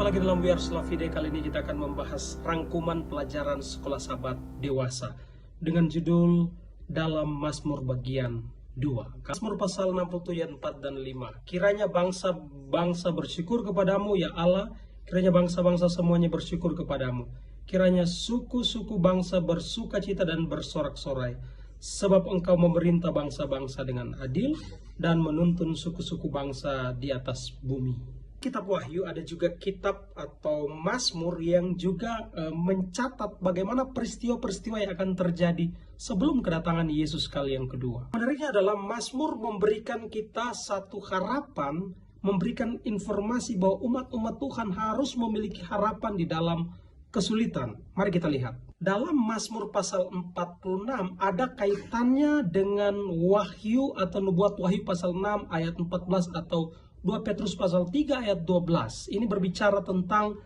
Jumpa lagi dalam We Are Slavide. Kali ini kita akan membahas rangkuman pelajaran sekolah sahabat dewasa dengan judul dalam Mazmur bagian 2. Mazmur pasal 67 ayat 4 dan 5. Kiranya bangsa-bangsa bersyukur kepadamu ya Allah, kiranya bangsa-bangsa semuanya bersyukur kepadamu. Kiranya suku-suku bangsa bersukacita dan bersorak-sorai, sebab engkau memerintah bangsa-bangsa dengan adil dan menuntun suku-suku bangsa di atas bumi. Kitab Wahyu ada juga kitab atau Mazmur yang juga mencatat bagaimana peristiwa-peristiwa yang akan terjadi sebelum kedatangan Yesus kali yang kedua. Menariknya adalah Mazmur memberikan kita satu harapan, memberikan informasi bahwa umat-umat Tuhan harus memiliki harapan di dalam kesulitan. Mari kita lihat. Dalam Mazmur pasal 46 ada kaitannya dengan Wahyu atau nubuat Wahyu pasal 6 ayat 14 atau 2 Petrus pasal 3 ayat 12. Ini berbicara tentang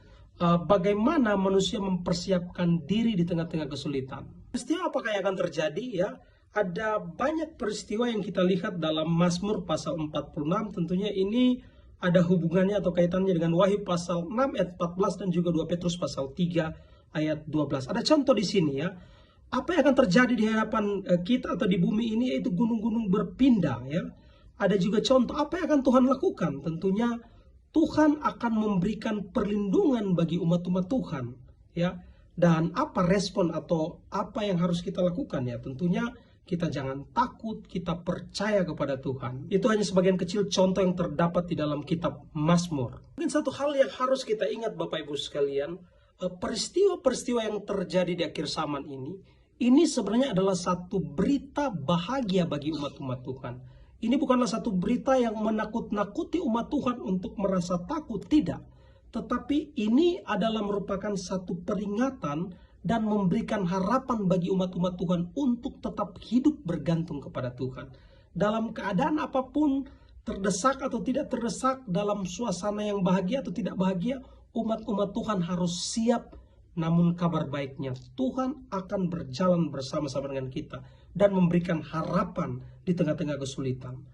bagaimana manusia mempersiapkan diri di tengah-tengah kesulitan. Peristiwa apakah yang akan terjadi ya? Ada banyak peristiwa yang kita lihat dalam Mazmur pasal 46. Tentunya ini ada hubungannya atau kaitannya dengan Wahyu pasal 6 ayat 14 dan juga 2 Petrus pasal 3 ayat 12. Ada contoh di sini ya. Apa yang akan terjadi di hadapan kita atau di bumi ini, yaitu gunung-gunung berpindah ya. Ada juga contoh apa yang akan Tuhan lakukan. Tentunya Tuhan akan memberikan perlindungan bagi umat-umat Tuhan, ya. Dan apa respon atau apa yang harus kita lakukan ya? Tentunya kita jangan takut, kita percaya kepada Tuhan. Itu hanya sebagian kecil contoh yang terdapat di dalam kitab Mazmur. Mungkin satu hal yang harus kita ingat Bapak Ibu sekalian, peristiwa-peristiwa yang terjadi di akhir zaman ini sebenarnya adalah satu berita bahagia bagi umat-umat Tuhan. Ini bukanlah satu berita yang menakut-nakuti umat Tuhan untuk merasa takut, tidak. Tetapi ini adalah merupakan satu peringatan dan memberikan harapan bagi umat-umat Tuhan untuk tetap hidup bergantung kepada Tuhan. Dalam keadaan apapun, terdesak atau tidak terdesak, dalam suasana yang bahagia atau tidak bahagia, umat-umat Tuhan harus siap. Namun kabar baiknya, Tuhan akan berjalan bersama-sama dengan kita dan memberikan harapan di tengah-tengah kesulitan.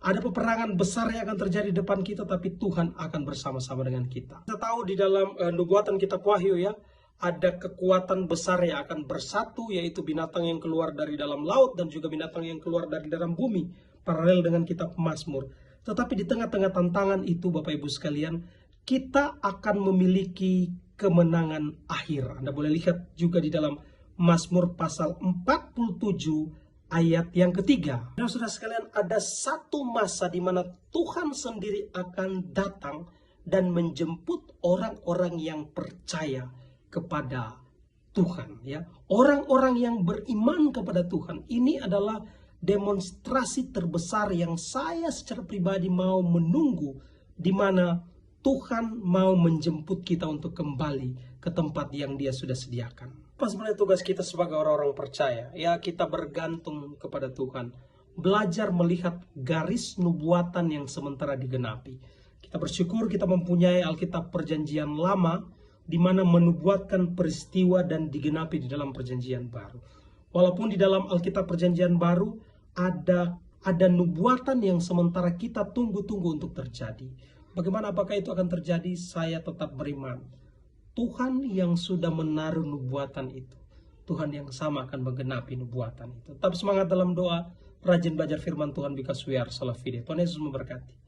Ada peperangan besar yang akan terjadi di depan kita, tapi Tuhan akan bersama-sama dengan kita. Kita tahu di dalam nubuatan kitab Wahyu ya, ada kekuatan besar yang akan bersatu, yaitu binatang yang keluar dari dalam laut dan juga binatang yang keluar dari dalam bumi, paralel dengan kitab Mazmur. Tetapi di tengah-tengah tantangan itu Bapak Ibu sekalian, kita akan memiliki kemenangan akhir. Anda boleh lihat juga di dalam Mazmur pasal 47 ayat yang ketiga. Saudara sekalian, ada satu masa di mana Tuhan sendiri akan datang dan menjemput orang-orang yang percaya kepada Tuhan. Ya, orang-orang yang beriman kepada Tuhan. Ini adalah demonstrasi terbesar yang saya secara pribadi mau menunggu, di mana Tuhan mau menjemput kita untuk kembali ke tempat yang Dia sudah sediakan. Apa sebenarnya tugas kita sebagai orang-orang percaya? Ya, kita bergantung kepada Tuhan. Belajar melihat garis nubuatan yang sementara digenapi. Kita bersyukur kita mempunyai Alkitab Perjanjian Lama, di mana menubuatkan peristiwa dan digenapi di dalam Perjanjian Baru. Walaupun di dalam Alkitab Perjanjian Baru ada nubuatan yang sementara kita tunggu-tunggu untuk terjadi. Bagaimana apakah itu akan terjadi? Saya tetap beriman. Tuhan yang sudah menaruh nubuatan itu, Tuhan yang sama akan menggenapi nubuatan itu. Tetap semangat dalam doa, rajin belajar firman Tuhan, because we are Slavide. Tuhan Yesus memberkati.